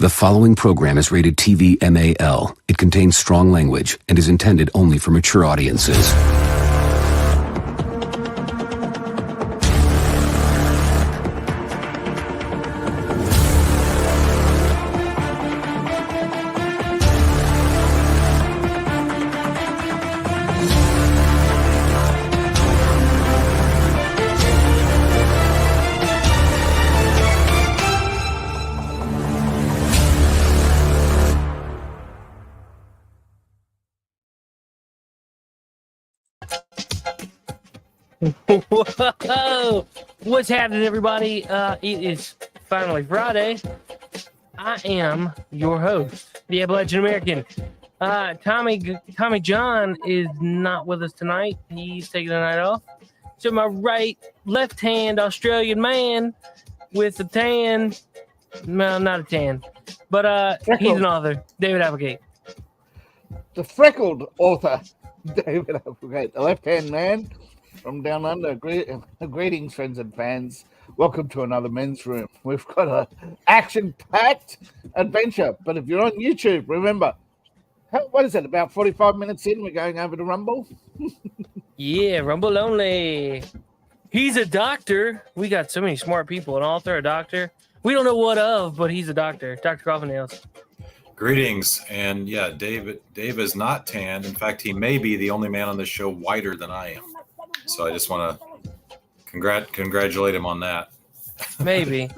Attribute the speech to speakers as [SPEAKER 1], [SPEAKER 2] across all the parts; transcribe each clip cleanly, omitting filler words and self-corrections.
[SPEAKER 1] The following program is rated TV MAL. It contains strong language and is intended only for mature audiences.
[SPEAKER 2] Whoa! What's happening, everybody? It is finally Friday. I am your host, the Appalachian American. Tommy John is not with us tonight. He's taking the night off. So my left-hand Australian man with a tan, well, not a tan, but he's an author, David Applegate.
[SPEAKER 3] The freckled author, David Applegate, the left-hand man from down under. Greetings, friends and fans. Welcome to another men's room. We've got an action-packed adventure. But if you're on YouTube, remember, what is it, about 45 minutes in, we're going over to Rumble?
[SPEAKER 2] Yeah, Rumble only. He's a doctor. We got so many smart people, an author, a doctor. We don't know what of, but he's a doctor. Dr. Coffinails.
[SPEAKER 4] Greetings. And yeah, Dave is not tanned. In fact, he may be the only man on this show whiter than I am. So I just want to congratulate him on that.
[SPEAKER 2] Maybe.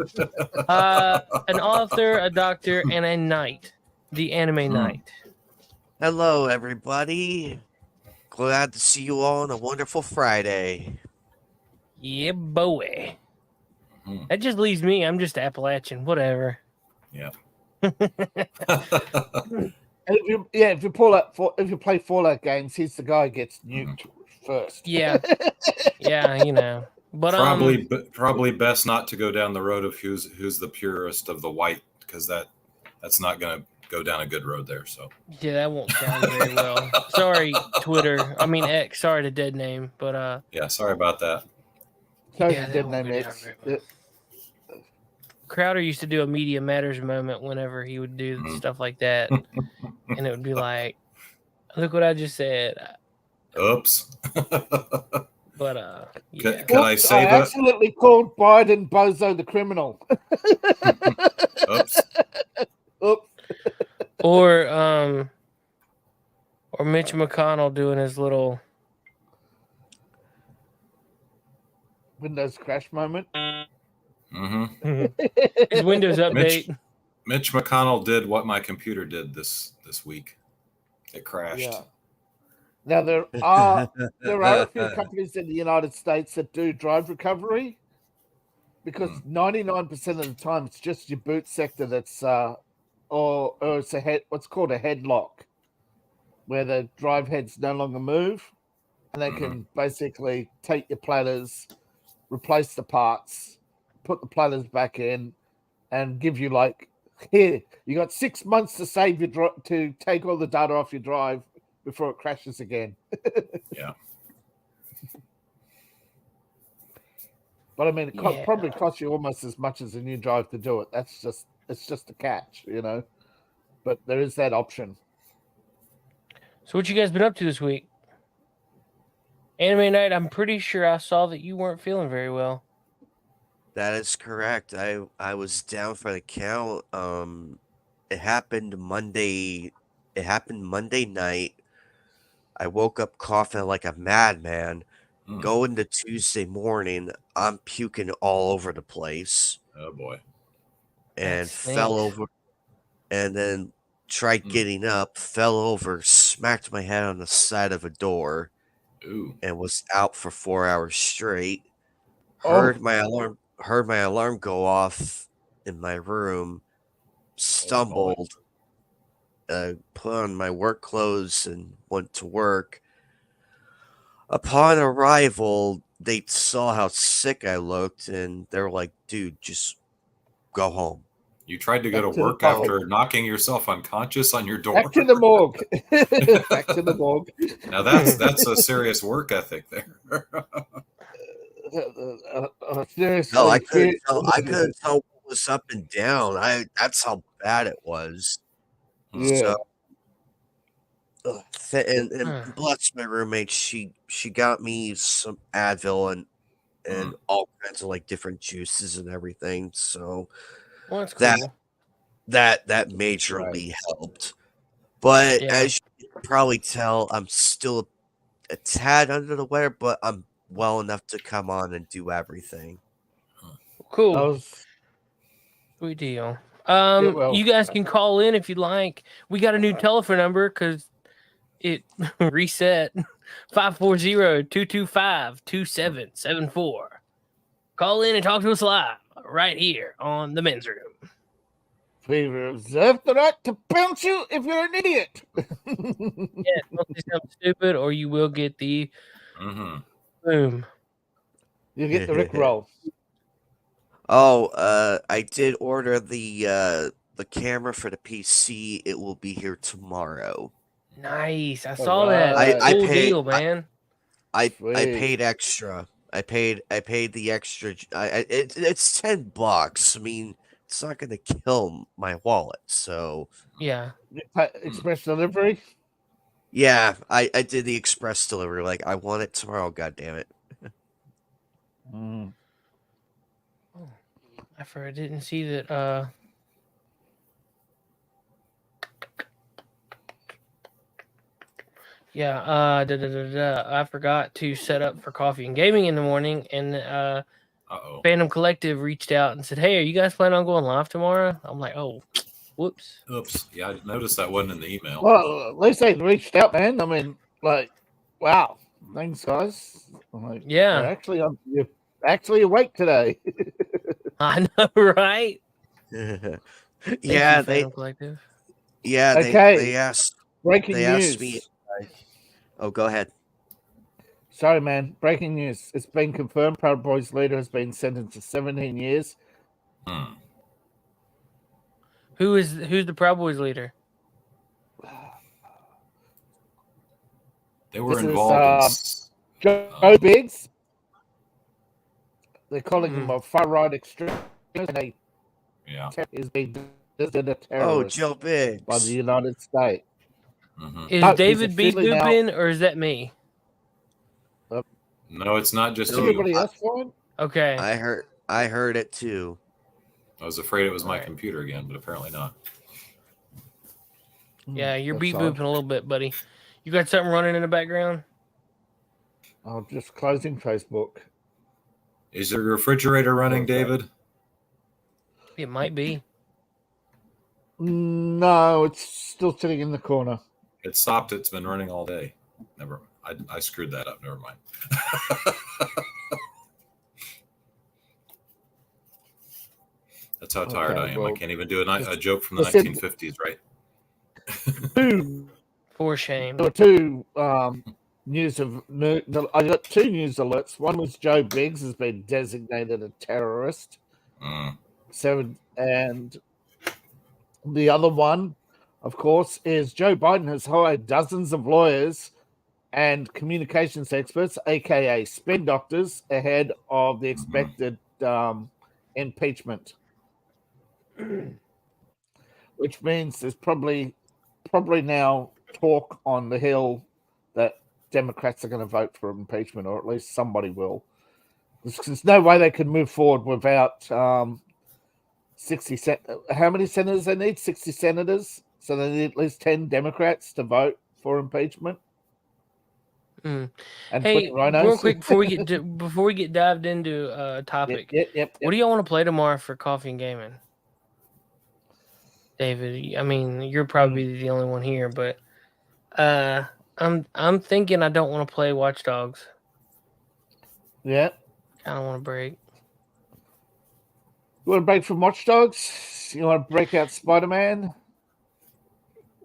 [SPEAKER 2] An author, a doctor, and a knight. The anime knight.
[SPEAKER 5] Hello, everybody. Glad to see you all on a wonderful Friday.
[SPEAKER 2] Yeah, boy. That just leaves me. I'm just Appalachian. Whatever.
[SPEAKER 4] Yeah.
[SPEAKER 3] If you play Fallout games, he's the guy who gets nuked first.
[SPEAKER 2] Yeah. Yeah, you know. But
[SPEAKER 4] probably best not to go down the road of who's the purest of the white, because that's not going to go down a good road there. So
[SPEAKER 2] yeah, that won't sound very well. Sorry, X. Sorry to dead name, but
[SPEAKER 4] yeah, sorry about that.
[SPEAKER 3] Sorry,
[SPEAKER 2] yeah,
[SPEAKER 3] dead name X.
[SPEAKER 2] Crowder used to do a Media Matters moment whenever he would do stuff like that, and it would be like, "Look what I just said."
[SPEAKER 4] Oops.
[SPEAKER 2] But yeah.
[SPEAKER 4] Can I say that?
[SPEAKER 3] I accidentally called Biden Bozo the criminal.
[SPEAKER 4] Oops.
[SPEAKER 3] Oops.
[SPEAKER 2] Or Mitch McConnell doing his little
[SPEAKER 3] Windows crash moment.
[SPEAKER 4] Mm-hmm.
[SPEAKER 2] His Windows update.
[SPEAKER 4] Mitch McConnell did what my computer did this week. It crashed.
[SPEAKER 3] Yeah. Now there are a few companies in the United States that do drive recovery, because 99% of the time it's just your boot sector that's or it's what's called a headlock, where the drive heads no longer move, and they can basically take your platters, replace the parts, put the platters back in, and give you here, you got 6 months to save to take all the data off your drive before it crashes again.
[SPEAKER 4] Yeah.
[SPEAKER 3] But I mean, it probably costs you almost as much as a new drive to do it. It's just a catch, you know. But there is that option.
[SPEAKER 2] So what you guys been up to this week? Anime Night, I'm pretty sure I saw that you weren't feeling very well.
[SPEAKER 5] That is correct. I was down for the count. It happened Monday night. I woke up coughing like a madman. Going to Tuesday morning, I'm puking all over the place.
[SPEAKER 4] Oh boy.
[SPEAKER 5] And fell over, and then tried getting up, fell over, smacked my head on the side of a door.
[SPEAKER 4] Ooh. And
[SPEAKER 5] was out for 4 hours straight. Heard my alarm go off in my room, stumbled, put on my work clothes and went to work. Upon arrival, they saw how sick I looked, and they were like, "Dude, just go home."
[SPEAKER 4] You tried to go to work after knocking yourself unconscious on your door.
[SPEAKER 3] Back to the morgue. Back to the morgue.
[SPEAKER 4] Now that's a serious work ethic there.
[SPEAKER 5] No, I couldn't tell what was up and down. That's how bad it was.
[SPEAKER 3] Yeah.
[SPEAKER 5] So, and bless my roommate, she got me some Advil and all kinds of like different juices and everything. So
[SPEAKER 2] Well, that's cool.
[SPEAKER 5] that majorly helped. But
[SPEAKER 2] Yeah.
[SPEAKER 5] as you can probably tell, I'm still a tad under the weather, but I'm well enough to come on and do everything.
[SPEAKER 2] Cool. Sweet deal.
[SPEAKER 3] well.
[SPEAKER 2] You guys can call in if you'd like. We got a new telephone number because it reset. 540-225-2774. Call in and talk to us live right here on the men's room.
[SPEAKER 3] We reserve the right to bounce you if you're an idiot.
[SPEAKER 2] Yeah, don't say something stupid or you will get the boom.
[SPEAKER 3] You get the Rick roll.
[SPEAKER 5] Oh, I did order the camera for the PC. It will be here tomorrow.
[SPEAKER 2] Nice. I saw that.
[SPEAKER 5] I
[SPEAKER 2] Cool
[SPEAKER 5] paid,
[SPEAKER 2] deal, man.
[SPEAKER 5] I paid extra. I paid the extra. It's $10. I mean, it's not going to kill my wallet. So
[SPEAKER 2] yeah,
[SPEAKER 3] express delivery.
[SPEAKER 5] Yeah, I did the express delivery. Like I want it tomorrow. God damn it!
[SPEAKER 2] Oh, I didn't see that. Yeah, I forgot to set up for coffee and gaming in the morning, and Fandom Collective reached out and said, "Hey, are you guys planning on going live tomorrow?" I'm like, "Oh, whoops."
[SPEAKER 4] Oops. Yeah, I noticed that wasn't in the email.
[SPEAKER 3] Well, at least they reached out, man. I mean, like, wow, thanks, guys. I'm like,
[SPEAKER 2] yeah,
[SPEAKER 3] you're actually awake today.
[SPEAKER 2] I know, right?
[SPEAKER 5] Yeah,
[SPEAKER 2] Fandom Collective.
[SPEAKER 5] Yeah,
[SPEAKER 3] okay.
[SPEAKER 5] They asked.
[SPEAKER 3] Breaking
[SPEAKER 5] they
[SPEAKER 3] news.
[SPEAKER 5] Asked me. Oh, go ahead.
[SPEAKER 3] Sorry, man. Breaking news. It's been confirmed. Proud Boys leader has been sentenced to 17 years.
[SPEAKER 2] Who's the Proud Boys leader?
[SPEAKER 4] They were involved in
[SPEAKER 3] Joe Biggs. They're calling him a far right extremist. And is being listed a terrorist.
[SPEAKER 5] Joe Biggs
[SPEAKER 3] by the United States.
[SPEAKER 2] Is David B booping or is that me?
[SPEAKER 4] No, it's not just
[SPEAKER 3] everybody
[SPEAKER 4] you.
[SPEAKER 3] else fine?
[SPEAKER 2] Okay.
[SPEAKER 5] I heard it too.
[SPEAKER 4] I was afraid it was my computer again, but apparently not.
[SPEAKER 2] Yeah, you're beep booping a little bit, buddy. You got something running in the background?
[SPEAKER 3] I'm just closing Facebook.
[SPEAKER 4] Is your refrigerator running, David?
[SPEAKER 2] It might be.
[SPEAKER 3] No, it's still sitting in the corner.
[SPEAKER 4] It stopped. It's been running all day. Never. I screwed that up. Never mind. That's how tired I am. Well, I can't even do a joke from the 1950s, right?
[SPEAKER 2] For shame.
[SPEAKER 3] There were two news of. I got two news alerts. One was Joe Biggs has been designated a terrorist. And the other one, of course, is Joe Biden has hired dozens of lawyers and communications experts, aka spin doctors, ahead of the expected impeachment. Which means there's probably now talk on the Hill that Democrats are going to vote for impeachment, or at least somebody will. There's no way they can move forward without 60. How many senators they need? 60 senators. So they need at least 10 Democrats to vote for impeachment.
[SPEAKER 2] And hey, real quick before we get dived into a topic,
[SPEAKER 3] yep.
[SPEAKER 2] What do y'all want to play tomorrow for coffee and gaming? David, I mean, you're probably the only one here, but I'm thinking I don't want to play Watch Dogs.
[SPEAKER 3] Yeah.
[SPEAKER 2] I don't want to break.
[SPEAKER 3] You want to break from Watch Dogs? You want to break out Spider-Man?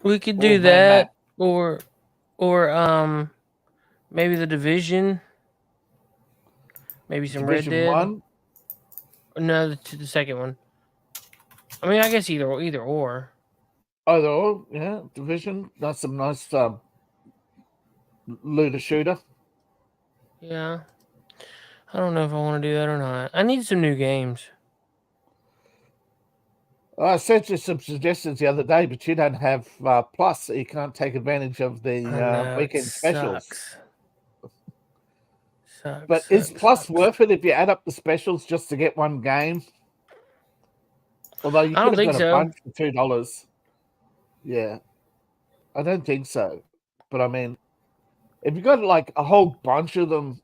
[SPEAKER 2] We could do that, or maybe The Division. Maybe some
[SPEAKER 3] Division
[SPEAKER 2] Red Dead.
[SPEAKER 3] 1?
[SPEAKER 2] No, the second one. I mean, I guess either or.
[SPEAKER 3] Either or, yeah. Division. That's some nice looter shooter.
[SPEAKER 2] Yeah. I don't know if I want to do that or not. I need some new games.
[SPEAKER 3] I sent you some suggestions the other day, but you don't have Plus, so you can't take advantage of the
[SPEAKER 2] know,
[SPEAKER 3] weekend
[SPEAKER 2] it
[SPEAKER 3] specials.
[SPEAKER 2] Sucks.
[SPEAKER 3] Is Plus worth it if you add up the specials just to get one game? Although you
[SPEAKER 2] I
[SPEAKER 3] could
[SPEAKER 2] don't
[SPEAKER 3] have
[SPEAKER 2] think
[SPEAKER 3] got
[SPEAKER 2] so.
[SPEAKER 3] a bunch for $2. Yeah, I don't think so. But I mean, if you got like a whole bunch of them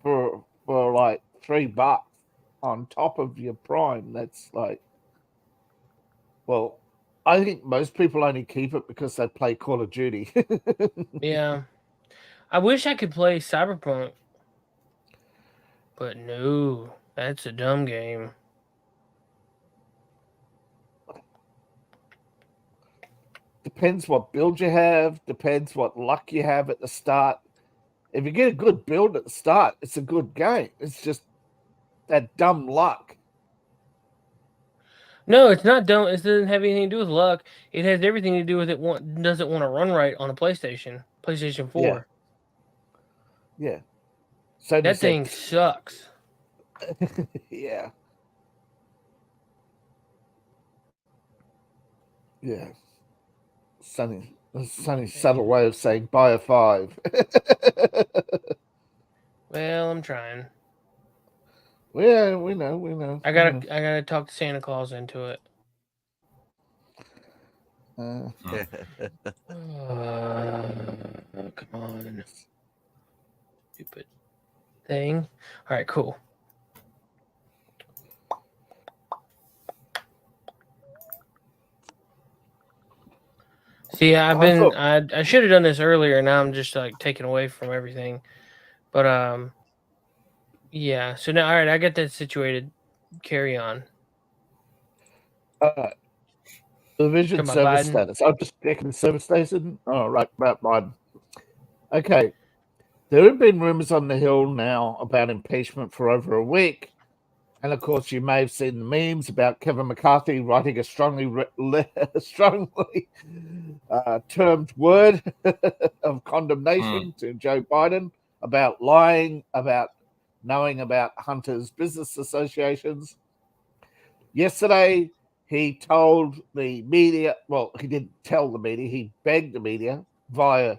[SPEAKER 3] for like $3 on top of your Prime, that's like, well, I think most people only keep it because they play Call of Duty.
[SPEAKER 2] Yeah. I wish I could play Cyberpunk. But no, that's a dumb game.
[SPEAKER 3] Depends what build you have, depends what luck you have at the start. If you get a good build at the start, it's a good game. It's just that dumb luck.
[SPEAKER 2] No, it's not dumb. It doesn't have anything to do with luck. It has everything to do with it doesn't want to run right on a PlayStation 4.
[SPEAKER 3] Yeah. So
[SPEAKER 2] That thing sucks.
[SPEAKER 3] Yeah. Yeah. Sunny subtle way of saying buy a 5.
[SPEAKER 2] Well, I'm trying.
[SPEAKER 3] Yeah, we know.
[SPEAKER 2] I gotta talk to Santa Claus into it.
[SPEAKER 3] Uh,
[SPEAKER 2] Come on. Stupid thing. All right, cool. See, I should have done this earlier. Now I'm just like taken away from everything. But yeah. So now, all right, I got that situated. Carry on.
[SPEAKER 3] Division
[SPEAKER 2] Come on,
[SPEAKER 3] service
[SPEAKER 2] Biden.
[SPEAKER 3] status. I'm just checking the service station. Oh, right, Biden. Okay. There have been rumors on the Hill now about impeachment for over a week. And of course, you may have seen the memes about Kevin McCarthy writing a strongly termed word of condemnation to Joe Biden about lying, about knowing about Hunter's business associations. Yesterday, he told the media, well, he didn't tell the media, he begged the media via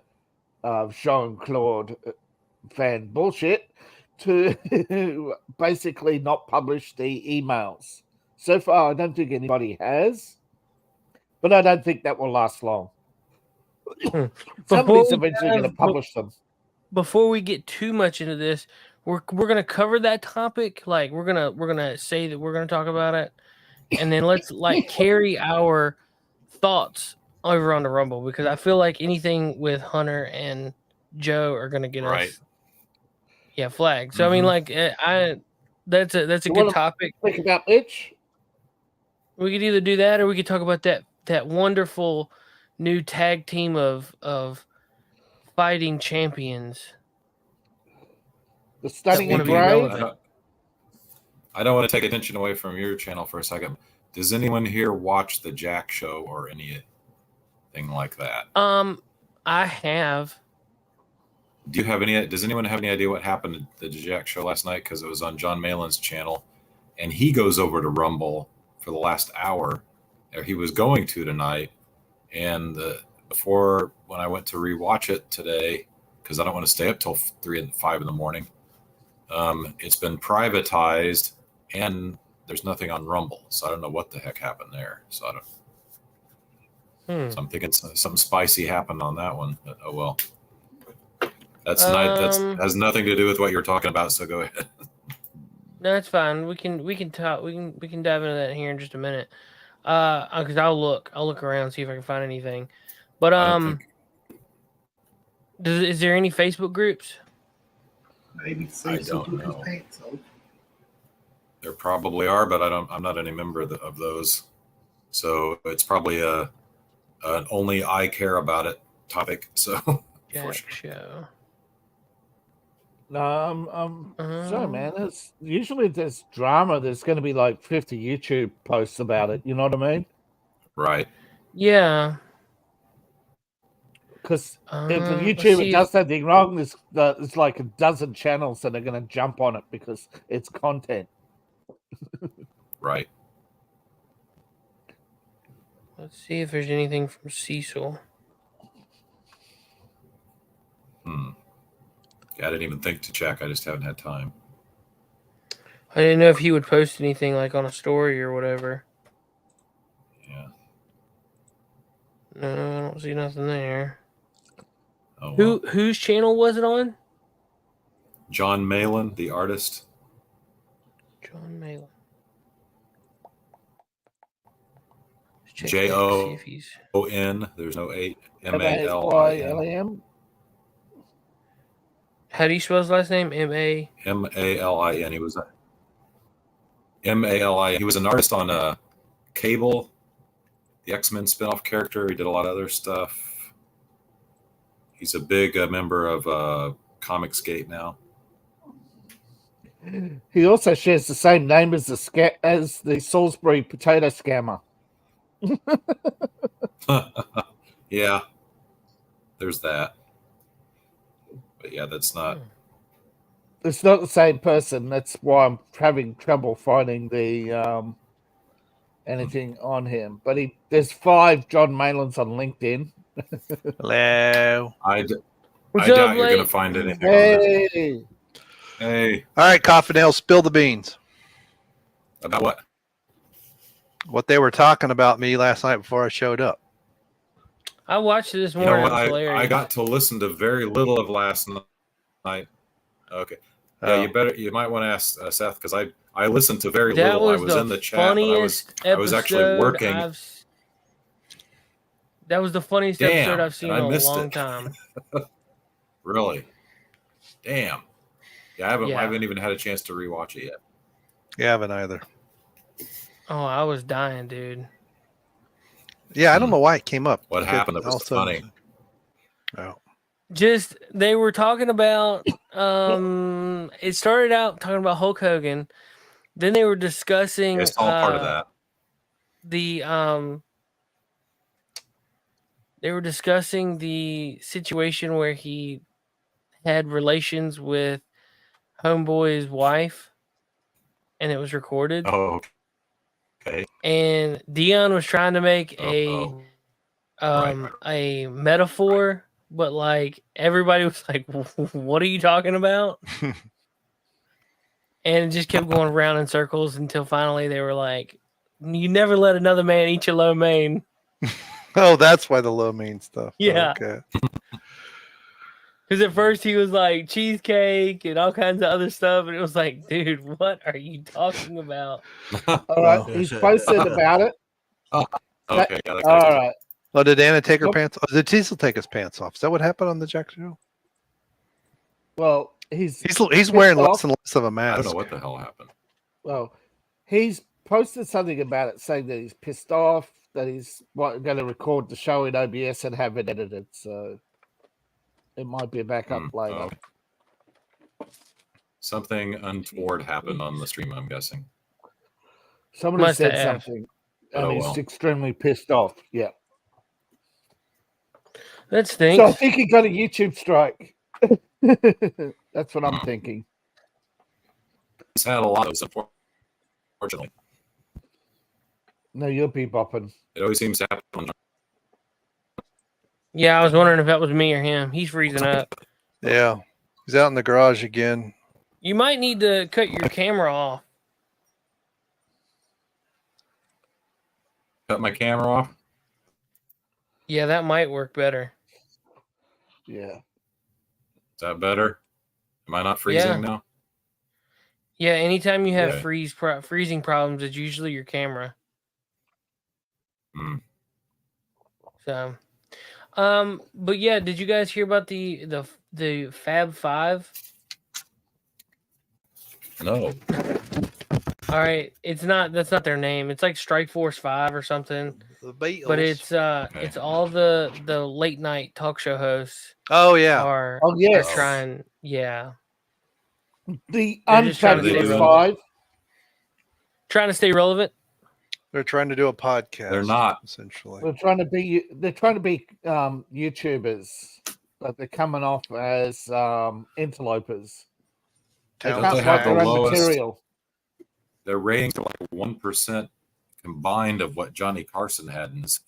[SPEAKER 3] Jean-Claude fan bullshit to basically not publish the emails. So far, I don't think anybody has, but I don't think that will last long. Somebody's eventually going to publish them.
[SPEAKER 2] Before we get too much into this, we're gonna cover that topic. Like we're gonna say that we're gonna talk about it, and then let's like carry our thoughts over on the Rumble, because I feel like anything with Hunter and Joe are gonna get us flagged. So I mean, like that's a good topic.
[SPEAKER 3] Think about Mitch.
[SPEAKER 2] We could either do that, or we could talk about that wonderful new tag team of fighting champions.
[SPEAKER 3] The Stunning and Brave.
[SPEAKER 4] I don't want to take attention away from your channel for a second. Does anyone here watch the Jack Show or anything like that?
[SPEAKER 2] I have.
[SPEAKER 4] Does anyone have any idea what happened at the Jack Show last night? Because it was on John Malin's channel, and he goes over to Rumble for the last hour, or he was going to tonight. And before, when I went to rewatch it today, because I don't want to stay up till 3 and 5 in the morning, it's been privatized, and there's nothing on Rumble, so I don't know what the heck happened there. So I don't. So I'm thinking something spicy happened on that one. But, oh well. That's has nothing to do with what you're talking about. So go ahead.
[SPEAKER 2] No, that's fine. We can talk. We can dive into that here in just a minute. Because I'll look around, see if I can find anything. But is there any Facebook groups?
[SPEAKER 6] Maybe
[SPEAKER 4] I don't know. There probably are, but I'm not any member of those. So it's probably an only I care about it topic. So
[SPEAKER 2] Jack Show.
[SPEAKER 3] Sorry, man. Usually there's drama. There's going to be like 50 YouTube posts about it. You know what I mean?
[SPEAKER 4] Right.
[SPEAKER 2] Yeah.
[SPEAKER 3] Because if the YouTuber does something wrong, there's like a dozen channels that are going to jump on it because it's content.
[SPEAKER 4] Right.
[SPEAKER 2] Let's see if there's anything from Cecil.
[SPEAKER 4] Yeah, I didn't even think to check. I just haven't had time.
[SPEAKER 2] I didn't know if he would post anything like on a story or whatever.
[SPEAKER 4] Yeah.
[SPEAKER 2] No, I don't see nothing there.
[SPEAKER 4] Oh, well.
[SPEAKER 2] Whose channel was it on?
[SPEAKER 4] John Malin, the artist.
[SPEAKER 2] John Malin.
[SPEAKER 4] Jon. There's no 8. Malin.
[SPEAKER 3] Malin.
[SPEAKER 2] How do you spell his last name?
[SPEAKER 4] Malin. He was Malin. He was an artist on Cable, the X-Men spinoff character. He did a lot of other stuff. He's a big member of Comicsgate now.
[SPEAKER 3] He also shares the same name as the Salisbury potato scammer.
[SPEAKER 4] Yeah, there's that. But yeah, that's not.
[SPEAKER 3] It's not the same person. That's why I'm having trouble finding the anything on him. But there's 5 John Malins on LinkedIn.
[SPEAKER 7] Hello.
[SPEAKER 4] I
[SPEAKER 2] What's
[SPEAKER 4] doubt
[SPEAKER 2] up,
[SPEAKER 4] you're
[SPEAKER 2] Blake?
[SPEAKER 4] going to find anything on this. Hey.
[SPEAKER 7] All right, Coffin, spill the beans.
[SPEAKER 4] About what?
[SPEAKER 7] What they were talking about me last night before I showed up.
[SPEAKER 2] I watched it this
[SPEAKER 4] You
[SPEAKER 2] morning.
[SPEAKER 4] know what?
[SPEAKER 2] It was hilarious.
[SPEAKER 4] I got to listen to very little of last night. Okay. Yeah, you might want to ask Seth, because I listened to very
[SPEAKER 2] That
[SPEAKER 4] little. I
[SPEAKER 2] was
[SPEAKER 4] was
[SPEAKER 2] the
[SPEAKER 4] in the chat, but I was actually
[SPEAKER 2] episode
[SPEAKER 4] working.
[SPEAKER 2] That was the funniest
[SPEAKER 4] Damn,
[SPEAKER 2] episode I've seen
[SPEAKER 4] and I
[SPEAKER 2] in a
[SPEAKER 4] missed
[SPEAKER 2] long
[SPEAKER 4] it.
[SPEAKER 2] time.
[SPEAKER 4] Really? Damn. Yeah, I
[SPEAKER 2] Yeah.
[SPEAKER 4] haven't even had a chance to rewatch it yet.
[SPEAKER 7] You haven't either.
[SPEAKER 2] Oh, I was dying, dude.
[SPEAKER 7] Yeah, I don't know why it came up.
[SPEAKER 4] What happened that was
[SPEAKER 7] All of a sudden-
[SPEAKER 4] funny?
[SPEAKER 7] Oh.
[SPEAKER 2] Just they were talking about it started out talking about Hulk Hogan. Then they were discussing
[SPEAKER 4] It's all part of that.
[SPEAKER 2] They were discussing the situation where he had relations with Homeboy's wife, and it was recorded.
[SPEAKER 4] Oh, okay.
[SPEAKER 2] And Dion was trying to make
[SPEAKER 4] Right.
[SPEAKER 2] a metaphor, but like everybody was like, "What are you talking about?" And it just kept going around in circles until finally they were like, "You never let another man eat your lo mein."
[SPEAKER 7] Oh, that's why the low main stuff.
[SPEAKER 2] Yeah.
[SPEAKER 7] Okay.
[SPEAKER 2] Because at first he was like cheesecake and all kinds of other stuff, and it was like, dude, what are you talking about?
[SPEAKER 3] All right, he's posted about it.
[SPEAKER 4] Okay. Yeah,
[SPEAKER 3] All right.
[SPEAKER 7] Oh, did Anna take her
[SPEAKER 3] Nope.
[SPEAKER 7] pants? Oh, did Cecil take his pants off? Is that what happened on the Jack show?
[SPEAKER 3] Well, he's
[SPEAKER 7] He's wearing
[SPEAKER 3] off.
[SPEAKER 7] less and less of a
[SPEAKER 4] I
[SPEAKER 7] mask.
[SPEAKER 4] don't know what the hell happened.
[SPEAKER 3] Well, he's posted something about it, saying that he's pissed off, that he's going to record the show in OBS and have it edited. So it might be a backup later.
[SPEAKER 4] Oh. Something untoward happened on the stream, I'm guessing.
[SPEAKER 3] Somebody
[SPEAKER 2] Must
[SPEAKER 3] said
[SPEAKER 2] have.
[SPEAKER 3] something, and
[SPEAKER 4] Oh,
[SPEAKER 3] he's
[SPEAKER 4] well.
[SPEAKER 3] extremely pissed off. Yeah.
[SPEAKER 2] That
[SPEAKER 3] So I
[SPEAKER 2] stinks.
[SPEAKER 3] think he got a YouTube strike. That's what I'm thinking.
[SPEAKER 4] He's had a lot of those, unfortunately.
[SPEAKER 3] No, you'll be bopping.
[SPEAKER 4] It always seems to happen.
[SPEAKER 2] Yeah, I was wondering if that was me or him. He's freezing up.
[SPEAKER 7] Yeah. He's out in the garage again.
[SPEAKER 2] You might need to cut your camera off.
[SPEAKER 4] Cut my camera off.
[SPEAKER 2] Yeah, that might work better.
[SPEAKER 3] Yeah.
[SPEAKER 4] Is that better? Am I not freezing
[SPEAKER 2] Yeah.
[SPEAKER 4] now?
[SPEAKER 2] Yeah, anytime you have
[SPEAKER 4] Okay.
[SPEAKER 2] freezing problems, it's usually your camera.
[SPEAKER 4] Hmm.
[SPEAKER 2] So, but yeah, did you guys hear about the Fab Five?
[SPEAKER 4] No.
[SPEAKER 2] All right, that's not their name. It's like Strike Force 5 or something.
[SPEAKER 7] The Beatles.
[SPEAKER 2] But it's all the late night talk show hosts
[SPEAKER 7] Oh yeah.
[SPEAKER 2] are
[SPEAKER 3] Oh, yes.
[SPEAKER 2] are trying. Yeah,
[SPEAKER 3] The
[SPEAKER 2] They're just trying to
[SPEAKER 4] stay
[SPEAKER 3] Unfabulous
[SPEAKER 4] relevant.
[SPEAKER 3] 5.
[SPEAKER 2] trying to stay relevant.
[SPEAKER 7] They're trying to do a podcast.
[SPEAKER 4] They're not.
[SPEAKER 7] essentially.
[SPEAKER 3] They're trying to be YouTubers, but they're coming off as interlopers. They
[SPEAKER 7] Towns
[SPEAKER 3] can't
[SPEAKER 4] they have
[SPEAKER 3] write
[SPEAKER 4] the
[SPEAKER 3] their own
[SPEAKER 4] lowest-
[SPEAKER 3] material.
[SPEAKER 4] Their ratings are like 1% combined of what Johnny Carson had in his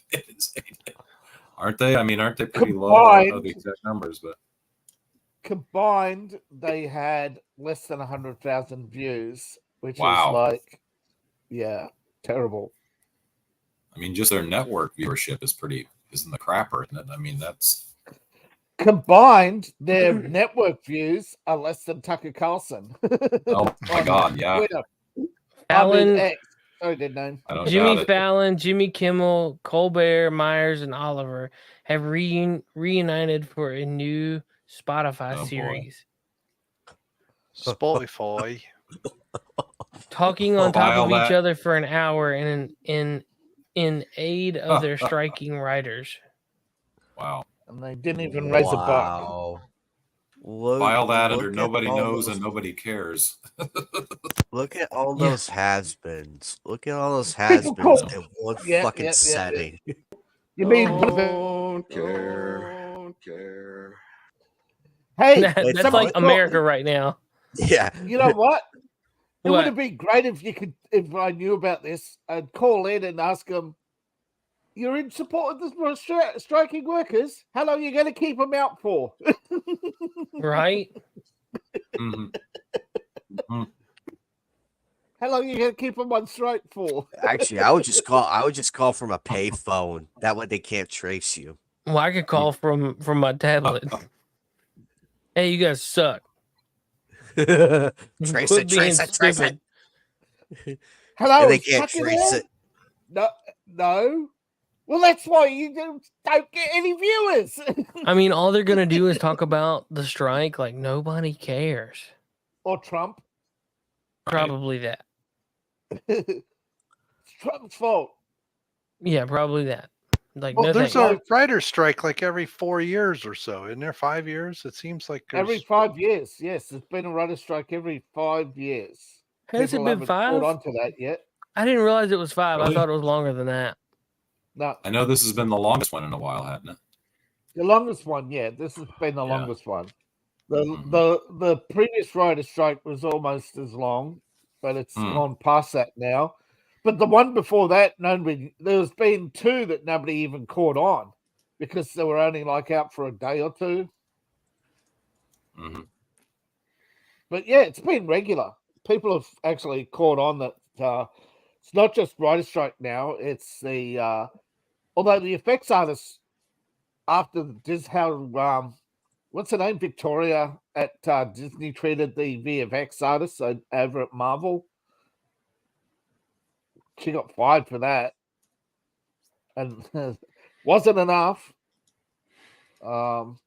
[SPEAKER 4] heyday. Aren't they? I mean, aren't they pretty low? I don't know the exact numbers, but
[SPEAKER 3] combined, they had less than 100,000 views, which
[SPEAKER 4] Wow.
[SPEAKER 3] is like, yeah, terrible.
[SPEAKER 4] I mean, just their network viewership is in the crapper, isn't it? I mean, that's
[SPEAKER 3] Combined, their network views are less than Tucker Carlson.
[SPEAKER 4] oh my god, yeah.
[SPEAKER 3] Twitter.
[SPEAKER 2] Fallon,
[SPEAKER 3] X. Sorry, didn't I?
[SPEAKER 4] I don't
[SPEAKER 2] Jimmy
[SPEAKER 4] doubt it.
[SPEAKER 2] Fallon, Jimmy Kimmel, Colbert, Myers, and Oliver have reunited for a new Spotify
[SPEAKER 4] Oh, boy.
[SPEAKER 2] series.
[SPEAKER 7] Spotify.
[SPEAKER 2] Talking on top
[SPEAKER 4] File
[SPEAKER 2] of each
[SPEAKER 4] that.
[SPEAKER 2] other for an hour in aid of their striking writers.
[SPEAKER 4] Wow.
[SPEAKER 3] And they didn't even raise a buck.
[SPEAKER 5] Wow.
[SPEAKER 4] File that under
[SPEAKER 5] at
[SPEAKER 4] nobody
[SPEAKER 5] all
[SPEAKER 4] knows
[SPEAKER 5] those-
[SPEAKER 4] and nobody cares.
[SPEAKER 5] Look at all
[SPEAKER 2] Yeah.
[SPEAKER 5] those has-beens. Look at all those
[SPEAKER 3] People
[SPEAKER 5] has-beens
[SPEAKER 3] call-
[SPEAKER 5] in one
[SPEAKER 3] Yeah,
[SPEAKER 5] fucking
[SPEAKER 3] yeah, yeah,
[SPEAKER 5] setting.
[SPEAKER 3] You mean
[SPEAKER 6] Don't care.
[SPEAKER 3] Hey,
[SPEAKER 2] That's
[SPEAKER 5] It's
[SPEAKER 2] like
[SPEAKER 5] what?
[SPEAKER 2] America right now.
[SPEAKER 5] Yeah.
[SPEAKER 3] you know what? It
[SPEAKER 2] What?
[SPEAKER 3] would have been great if I knew about this. I'd call in and ask them, "You're in support of the striking workers. How long are you going to keep them out for?"
[SPEAKER 2] Right?
[SPEAKER 4] Mhm.
[SPEAKER 3] How long are you going to keep them on strike for?
[SPEAKER 5] Actually, I would just call from a payphone. That way they can't trace you.
[SPEAKER 2] Well, I could call from my tablet. Hey, you guys suck.
[SPEAKER 5] Trace
[SPEAKER 2] Quit
[SPEAKER 5] it,
[SPEAKER 2] being
[SPEAKER 5] trace it, trace it.
[SPEAKER 2] stupid.
[SPEAKER 3] Hello,
[SPEAKER 5] And they
[SPEAKER 3] is
[SPEAKER 5] can't
[SPEAKER 3] Tucker
[SPEAKER 5] trace
[SPEAKER 3] there?
[SPEAKER 5] it.
[SPEAKER 3] No. Well, that's why you don't get any viewers.
[SPEAKER 2] I mean, all they're gonna do is talk about the strike like nobody cares.
[SPEAKER 3] Or Trump.
[SPEAKER 2] Probably that.
[SPEAKER 3] It's Trump's fault.
[SPEAKER 2] Yeah, probably that. Like,
[SPEAKER 7] Well,
[SPEAKER 2] no
[SPEAKER 7] there's
[SPEAKER 2] thank you.
[SPEAKER 7] a writer's strike like every 4 years or so. Isn't there 5 years? It seems like
[SPEAKER 3] Every
[SPEAKER 7] there's
[SPEAKER 3] 5 years. Yes, there's been a writer's strike every 5 years.
[SPEAKER 2] Has it
[SPEAKER 3] People
[SPEAKER 2] been
[SPEAKER 3] haven't
[SPEAKER 2] 5?
[SPEAKER 3] caught on to that yet.
[SPEAKER 2] I didn't realize it was 5. I
[SPEAKER 4] Really?
[SPEAKER 2] thought it was longer than that.
[SPEAKER 3] No,
[SPEAKER 4] I know this has been the longest one in a while, hasn't it?
[SPEAKER 3] the longest one, yeah. This has been the
[SPEAKER 4] Yeah.
[SPEAKER 3] longest one.
[SPEAKER 4] Mhm.
[SPEAKER 3] The previous writer's strike was almost as long, but it's gone past that now. But the one before that, there's been 2 that nobody even caught on because they were only like out for a day or 2.
[SPEAKER 4] Mhm.
[SPEAKER 3] But yeah, it's been regular. People have actually caught on that it's not just writer's strike now. It's the although the effects artists after how what's her name, Victoria at Disney treated the VFX artists over at Marvel. She got fired for that, and wasn't enough. Bob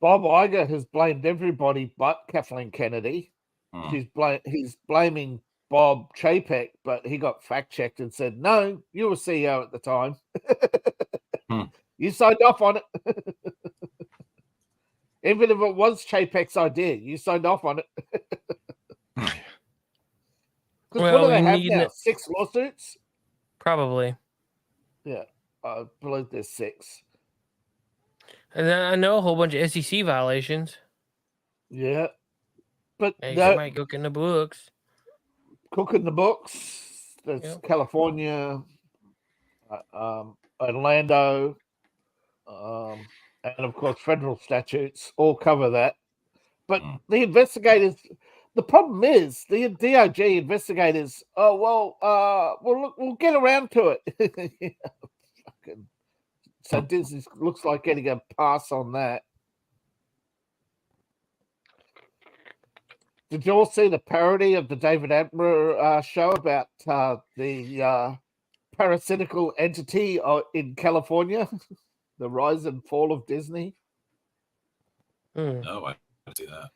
[SPEAKER 3] Iger has blamed everybody but Kathleen Kennedy. He's blaming Bob Chapek, but he got fact checked and said, "No, you were CEO at the time. You signed off on it." Even if it was Chapek's idea, you signed off on it. Because what do they have now? 6 lawsuits?
[SPEAKER 2] Probably.
[SPEAKER 3] Yeah, I believe there's 6.
[SPEAKER 2] And then I know a whole bunch of SEC violations.
[SPEAKER 3] Yeah, but
[SPEAKER 2] Hey,
[SPEAKER 3] no,
[SPEAKER 2] somebody cooking the books.
[SPEAKER 3] cooking the books. There's
[SPEAKER 2] Yep.
[SPEAKER 3] California, Orlando, and of course federal statutes all cover that. But the investigators, the problem is the DOJ investigators. Oh well, we'll get around to it. So Disney looks like getting a pass on that. Did you all see the parody of the David Attenborough show about the parasitical entity in California, the rise and fall of Disney?
[SPEAKER 4] No, I didn't see that.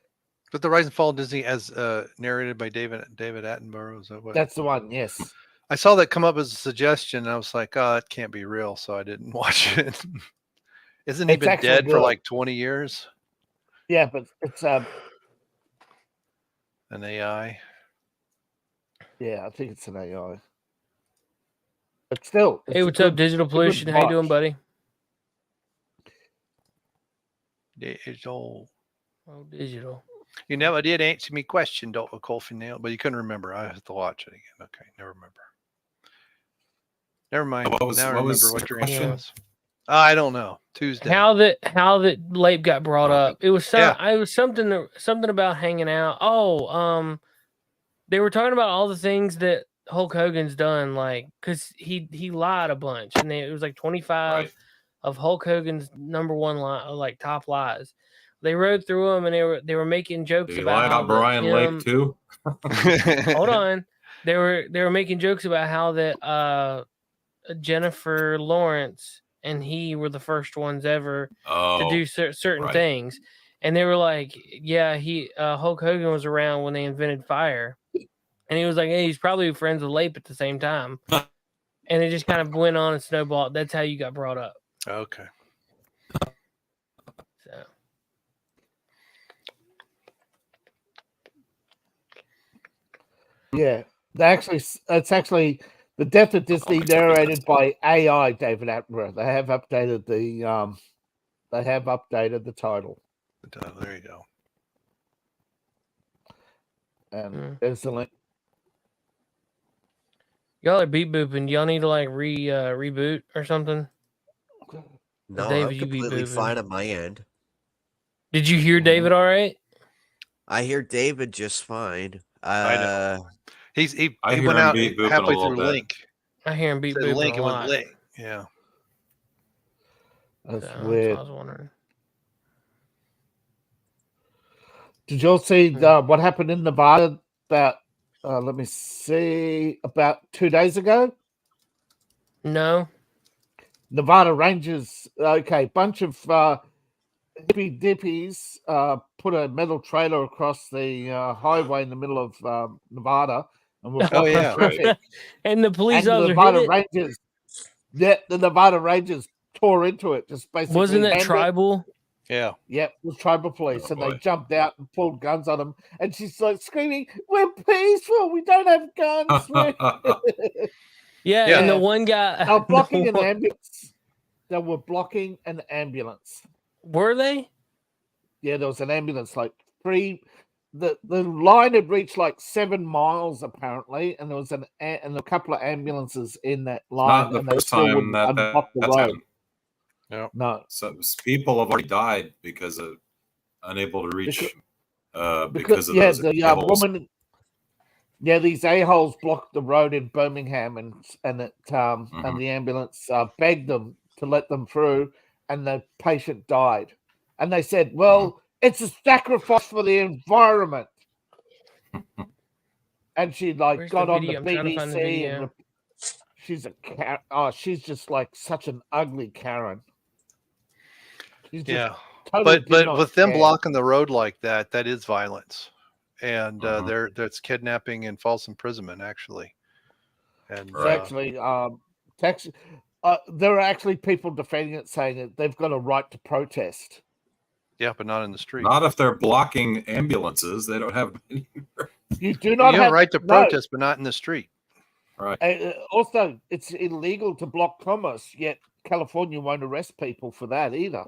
[SPEAKER 7] But the Rise and Fall of Disney as narrated by David Attenborough. Is that what?
[SPEAKER 3] That's the one. Yes.
[SPEAKER 7] I saw that come up as a suggestion. And I was like, oh, it can't be real. So I didn't watch it. Isn't he
[SPEAKER 3] It's
[SPEAKER 7] been
[SPEAKER 3] actually
[SPEAKER 7] dead for
[SPEAKER 3] good.
[SPEAKER 7] like 20 years?
[SPEAKER 3] Yeah, but it's
[SPEAKER 7] An AI.
[SPEAKER 3] yeah, I think it's an AI. But still,
[SPEAKER 2] Hey, what's up, Digital Pollution? How you doing, buddy?
[SPEAKER 7] Digital.
[SPEAKER 2] Oh, digital.
[SPEAKER 7] You never did answer me question, Coffee Nail, but you couldn't remember. I have to watch it again. Okay, never remember. Never mind.
[SPEAKER 4] What was
[SPEAKER 7] what
[SPEAKER 4] the
[SPEAKER 7] your
[SPEAKER 4] question?
[SPEAKER 7] answer was. I don't know. Tuesday.
[SPEAKER 2] How that Lape got brought up. It was
[SPEAKER 7] Yeah.
[SPEAKER 2] it was something about hanging out. Oh, they were talking about all the things that Hulk Hogan's done, like because he lied a bunch, and it was like 25
[SPEAKER 4] Right.
[SPEAKER 2] of Hulk Hogan's number one like top lies. They rode through them, and they were making jokes
[SPEAKER 4] Did he
[SPEAKER 2] about
[SPEAKER 4] lie
[SPEAKER 2] how
[SPEAKER 4] about Brian Lake too?
[SPEAKER 2] Hold on, they were making jokes about how that Jennifer Lawrence and he were the first ones ever to do certain
[SPEAKER 4] right.
[SPEAKER 2] things, and they were like, yeah, Hulk Hogan was around when they invented fire, and he was like, hey, he's probably friends with Lape at the same time, and it just kind of went on and snowballed. That's how you got brought up.
[SPEAKER 7] Okay.
[SPEAKER 2] So.
[SPEAKER 3] Yeah, it's actually the Death of Disney narrated by AI David Attenborough. They have updated the title.
[SPEAKER 7] There you go.
[SPEAKER 3] And there's the link.
[SPEAKER 2] Y'all are beep booping. Y'all need to like reboot or something.
[SPEAKER 5] No,
[SPEAKER 2] David,
[SPEAKER 5] I'm
[SPEAKER 2] you beep
[SPEAKER 5] completely
[SPEAKER 2] booping.
[SPEAKER 5] fine on my end.
[SPEAKER 2] Did you hear David all right?
[SPEAKER 5] I hear David just fine.
[SPEAKER 7] I know. He
[SPEAKER 4] I
[SPEAKER 7] went out
[SPEAKER 4] beep booping
[SPEAKER 7] halfway
[SPEAKER 4] a little
[SPEAKER 7] through
[SPEAKER 4] bit.
[SPEAKER 7] Link.
[SPEAKER 2] I hear him beep
[SPEAKER 7] Said
[SPEAKER 2] booping
[SPEAKER 7] Link
[SPEAKER 2] a
[SPEAKER 7] and
[SPEAKER 2] lot.
[SPEAKER 7] went Link. Yeah.
[SPEAKER 3] That's
[SPEAKER 2] So,
[SPEAKER 3] weird.
[SPEAKER 2] I was wondering.
[SPEAKER 3] Did y'all see what happened in Nevada? About let me see, about 2 days ago.
[SPEAKER 2] No.
[SPEAKER 3] Nevada Rangers. Okay, bunch of hippy dippies put a metal trailer across the highway in the middle of Nevada, and were blocking
[SPEAKER 7] yeah.
[SPEAKER 3] traffic.
[SPEAKER 2] And the police
[SPEAKER 3] And the
[SPEAKER 2] officer
[SPEAKER 3] Nevada
[SPEAKER 2] hit it?
[SPEAKER 3] Rangers. Yeah, the Nevada Rangers tore into it. Just basically.
[SPEAKER 2] Wasn't that
[SPEAKER 3] rammed it.
[SPEAKER 2] tribal?
[SPEAKER 7] Yeah.
[SPEAKER 3] Yep, it was tribal police,
[SPEAKER 4] Oh,
[SPEAKER 3] and they
[SPEAKER 4] boy.
[SPEAKER 3] jumped out and pulled guns on them. And she's like screaming, "We're peaceful. We don't have guns."
[SPEAKER 2] Yeah,
[SPEAKER 7] Yeah.
[SPEAKER 2] and the one guy.
[SPEAKER 3] They were blocking an ambulance. They were blocking an ambulance.
[SPEAKER 2] Were they?
[SPEAKER 3] Yeah, there was an ambulance like three. The line had reached like 7 miles apparently, and there was and a couple of ambulances in that line,
[SPEAKER 4] Not the
[SPEAKER 3] and they
[SPEAKER 4] first
[SPEAKER 3] still
[SPEAKER 4] time
[SPEAKER 3] wouldn't unblock the
[SPEAKER 4] that's
[SPEAKER 3] road.
[SPEAKER 4] happened.
[SPEAKER 7] Yeah.
[SPEAKER 3] No,
[SPEAKER 4] So people have already died because of unable to reach
[SPEAKER 3] because
[SPEAKER 4] of
[SPEAKER 3] yeah,
[SPEAKER 4] those
[SPEAKER 3] the
[SPEAKER 4] a-holes.
[SPEAKER 3] woman. Yeah, these a-holes blocked the road in Birmingham, and and the ambulance begged them to let them through, and the patient died. And they said, "Well, it's a sacrifice for the environment." And she
[SPEAKER 2] Where's
[SPEAKER 3] got
[SPEAKER 2] the
[SPEAKER 3] on the
[SPEAKER 2] video? I'm trying to find the
[SPEAKER 3] BBC,
[SPEAKER 2] video.
[SPEAKER 3] and she's she's just like such an ugly Karen. She's just
[SPEAKER 7] Yeah.
[SPEAKER 3] totally
[SPEAKER 7] But with them
[SPEAKER 3] care.
[SPEAKER 7] blocking the road like that is violence. And that's kidnapping and false imprisonment, actually. And
[SPEAKER 3] It's actually there are actually people defending it, saying that they've got a right to protest.
[SPEAKER 7] yeah, but not in the street.
[SPEAKER 4] Not if they're blocking ambulances. They don't have.
[SPEAKER 3] You do not
[SPEAKER 7] You have
[SPEAKER 3] have
[SPEAKER 7] a right to
[SPEAKER 3] no.
[SPEAKER 7] protest, but not in the street.
[SPEAKER 4] Right.
[SPEAKER 3] Also, it's illegal to block commerce, yet California won't arrest people for that either.